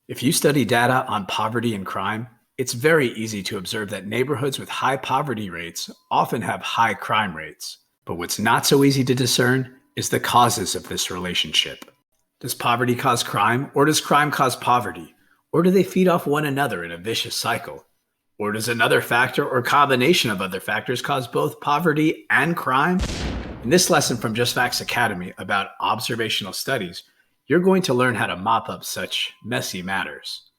If you study data on poverty and crime, it's very easy to observe that neighborhoods with high poverty rates often have high crime rates. But what's not so easy to discern is the causes of this relationship. Does poverty cause crime, or does crime cause poverty? Or do they feed off one another in a vicious cycle? Or does another factor or combination of other factors cause both poverty and crime? In this lesson from Just Facts Academy about observational studies, you're going to learn how to mop up such messy matters.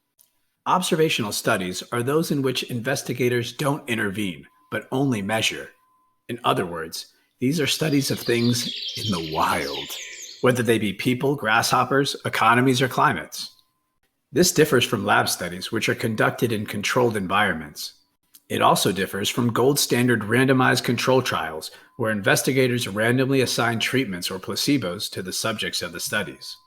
Observational studies are those in which investigators don't intervene, but only measure. In other words, these are studies of things in the wild, whether they be people, grasshoppers, economies, or climates. This differs from lab studies, which are conducted in controlled environments. It also differs from gold standard randomized control trials, where investigators randomly assign treatments or placebos to the subjects of the studies.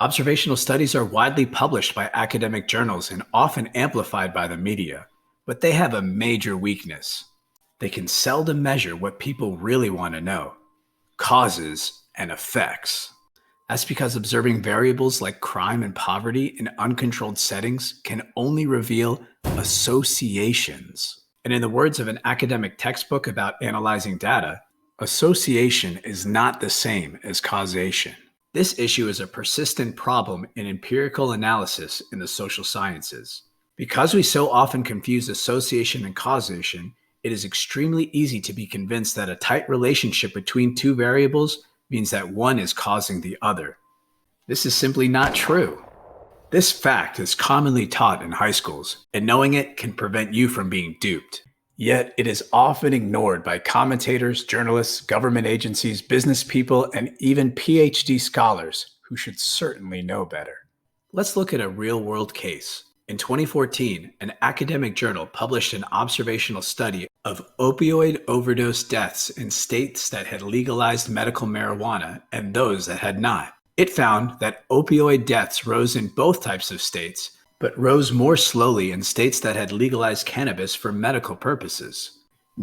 Observational studies are widely published by academic journals and often amplified by the media, but they have a major weakness. They can seldom measure what people really want to know: causes and effects. That's because observing variables like crime and poverty in uncontrolled settings can only reveal associations. And in the words of an academic textbook about analyzing data, association is not the same as causation. This issue is a persistent problem in empirical analysis in the social sciences. Because we so often confuse association and causation, it is extremely easy to be convinced that a tight relationship between two variables means that one is causing the other. This is simply not true. This fact is commonly taught in high schools, and knowing it can prevent you from being duped. Yet it is often ignored by commentators, journalists, government agencies, business people, and even PhD scholars who should certainly know better. Let's look at a real-world case. In 2014, an academic journal published an observational study of opioid overdose deaths in states that had legalized medical marijuana and those that had not. It found that opioid deaths rose in both types of states, but rose more slowly in states that had legalized cannabis for medical purposes.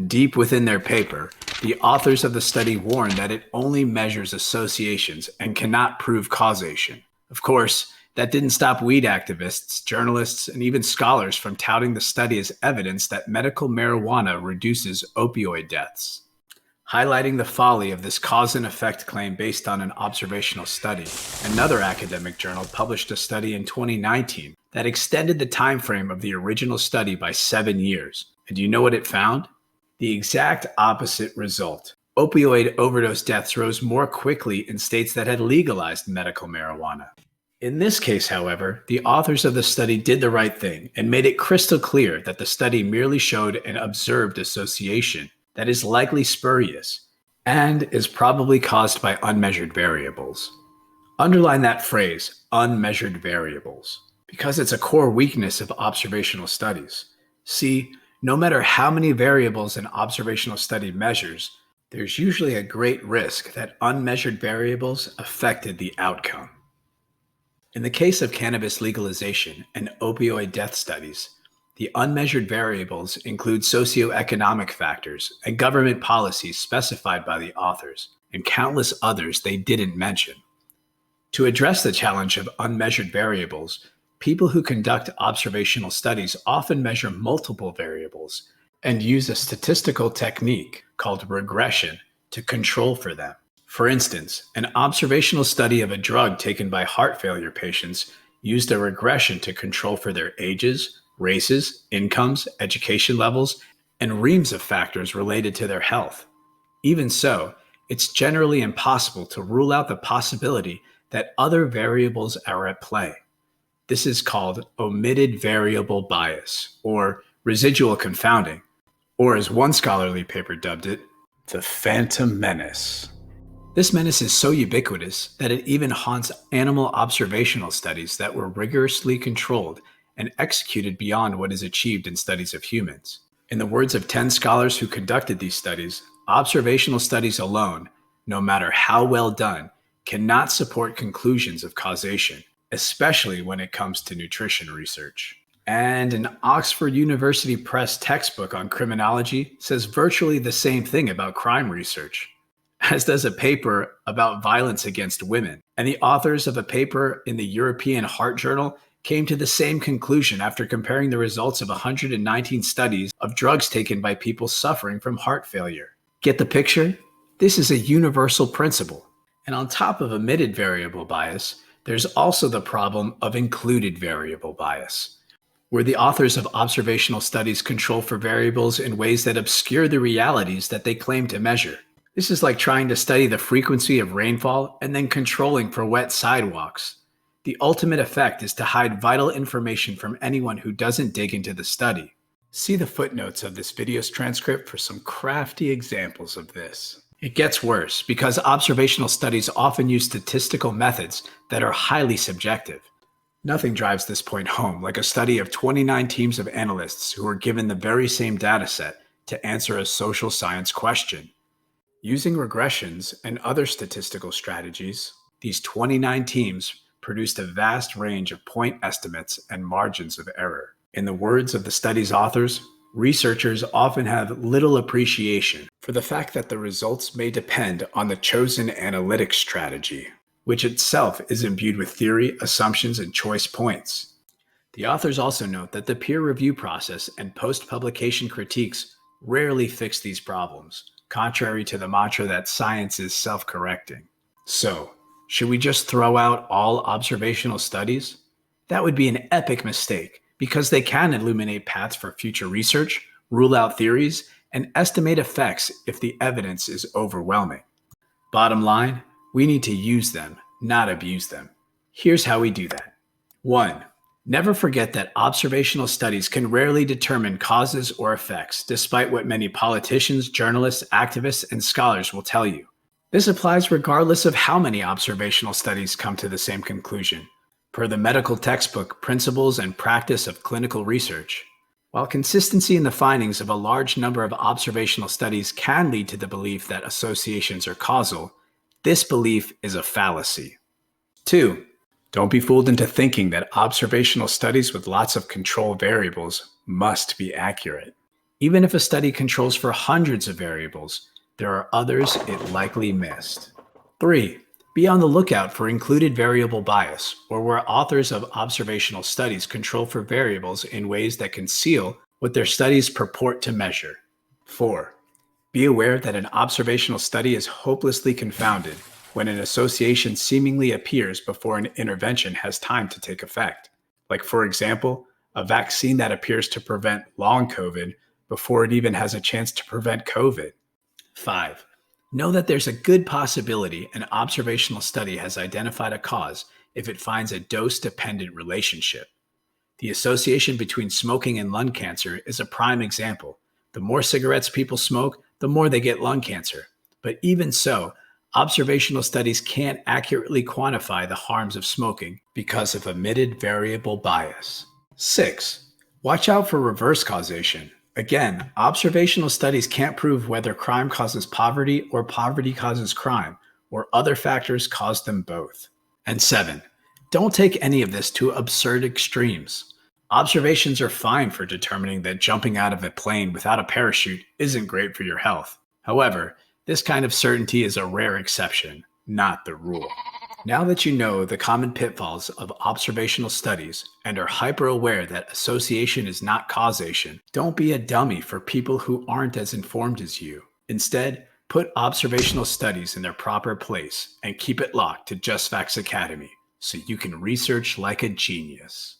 Deep within their paper, the authors of the study warned that it only measures associations and cannot prove causation. Of course, that didn't stop weed activists, journalists, and even scholars from touting the study as evidence that medical marijuana reduces opioid deaths. Highlighting the folly of this cause and effect claim based on an observational study, another academic journal published a study in 2019 that extended the time frame of the original study by 7 years. And do you know what it found? The exact opposite result. Opioid overdose deaths rose more quickly in states that had legalized medical marijuana. In this case, however, the authors of the study did the right thing and made it crystal clear that the study merely showed an observed association that is likely spurious and is probably caused by unmeasured variables. Underline that phrase, unmeasured variables, because it's a core weakness of observational studies. See, no matter how many variables an observational study measures, there's usually a great risk that unmeasured variables affected the outcome. In the case of cannabis legalization and opioid death studies, the unmeasured variables include socioeconomic factors and government policies specified by the authors, and countless others they didn't mention. To address the challenge of unmeasured variables, people who conduct observational studies often measure multiple variables and use a statistical technique called regression to control for them. For instance, an observational study of a drug taken by heart failure patients used a regression to control for their ages, races, incomes, education levels, and reams of factors related to their health. Even so, it's generally impossible to rule out the possibility that other variables are at play. This is called omitted variable bias, or residual confounding, or as one scholarly paper dubbed it, the phantom menace. This menace is so ubiquitous that it even haunts animal observational studies that were rigorously controlled and executed beyond what is achieved in studies of humans. In the words of 10 scholars who conducted these studies, observational studies alone, no matter how well done, cannot support conclusions of causation, especially when it comes to nutrition research. And an Oxford University Press textbook on criminology says virtually the same thing about crime research, as does a paper about violence against women. And the authors of a paper in the European Heart Journal came to the same conclusion after comparing the results of 119 studies of drugs taken by people suffering from heart failure. Get the picture? This is a universal principle. And on top of omitted variable bias, there's also the problem of included variable bias, where the authors of observational studies control for variables in ways that obscure the realities that they claim to measure. This is like trying to study the frequency of rainfall and then controlling for wet sidewalks. The ultimate effect is to hide vital information from anyone who doesn't dig into the study. See the footnotes of this video's transcript for some crafty examples of this. It gets worse because observational studies often use statistical methods that are highly subjective. Nothing drives this point home like a study of 29 teams of analysts who were given the very same dataset to answer a social science question. Using regressions and other statistical strategies, these 29 teams produced a vast range of point estimates and margins of error. In the words of the study's authors, researchers often have little appreciation for the fact that the results may depend on the chosen analytic strategy, which itself is imbued with theory, assumptions, and choice points. The authors also note that the peer review process and post-publication critiques rarely fix these problems, contrary to the mantra that science is self-correcting. So, should we just throw out all observational studies? That would be an epic mistake, because they can illuminate paths for future research, rule out theories, and estimate effects if the evidence is overwhelming. Bottom line, we need to use them, not abuse them. Here's how we do that. 1. Never forget that observational studies can rarely determine causes or effects, despite what many politicians, journalists, activists, and scholars will tell you. This applies regardless of how many observational studies come to the same conclusion. Per the medical textbook Principles and Practice of Clinical Research, while consistency in the findings of a large number of observational studies can lead to the belief that associations are causal, this belief is a fallacy. 2. Don't be fooled into thinking that observational studies with lots of control variables must be accurate. Even if a study controls for hundreds of variables, there are others it likely missed. 3. Be on the lookout for included variable bias, or where authors of observational studies control for variables in ways that conceal what their studies purport to measure. 4. Be aware that an observational study is hopelessly confounded when an association seemingly appears before an intervention has time to take effect. Like, for example, a vaccine that appears to prevent long COVID before it even has a chance to prevent COVID. 5. Know that there's a good possibility an observational study has identified a cause if it finds a dose-dependent relationship. The association between smoking and lung cancer is a prime example. The more cigarettes people smoke, the more they get lung cancer. But even so, observational studies can't accurately quantify the harms of smoking because of omitted variable bias. 6. Watch out for reverse causation. Again, observational studies can't prove whether crime causes poverty or poverty causes crime, or other factors cause them both. And 7. Don't take any of this to absurd extremes. Observations are fine for determining that jumping out of a plane without a parachute isn't great for your health. However, this kind of certainty is a rare exception, not the rule. Now that you know the common pitfalls of observational studies and are hyper-aware that association is not causation, don't be a dummy for people who aren't as informed as you. Instead, put observational studies in their proper place and keep it locked to Just Facts Academy so you can research like a genius.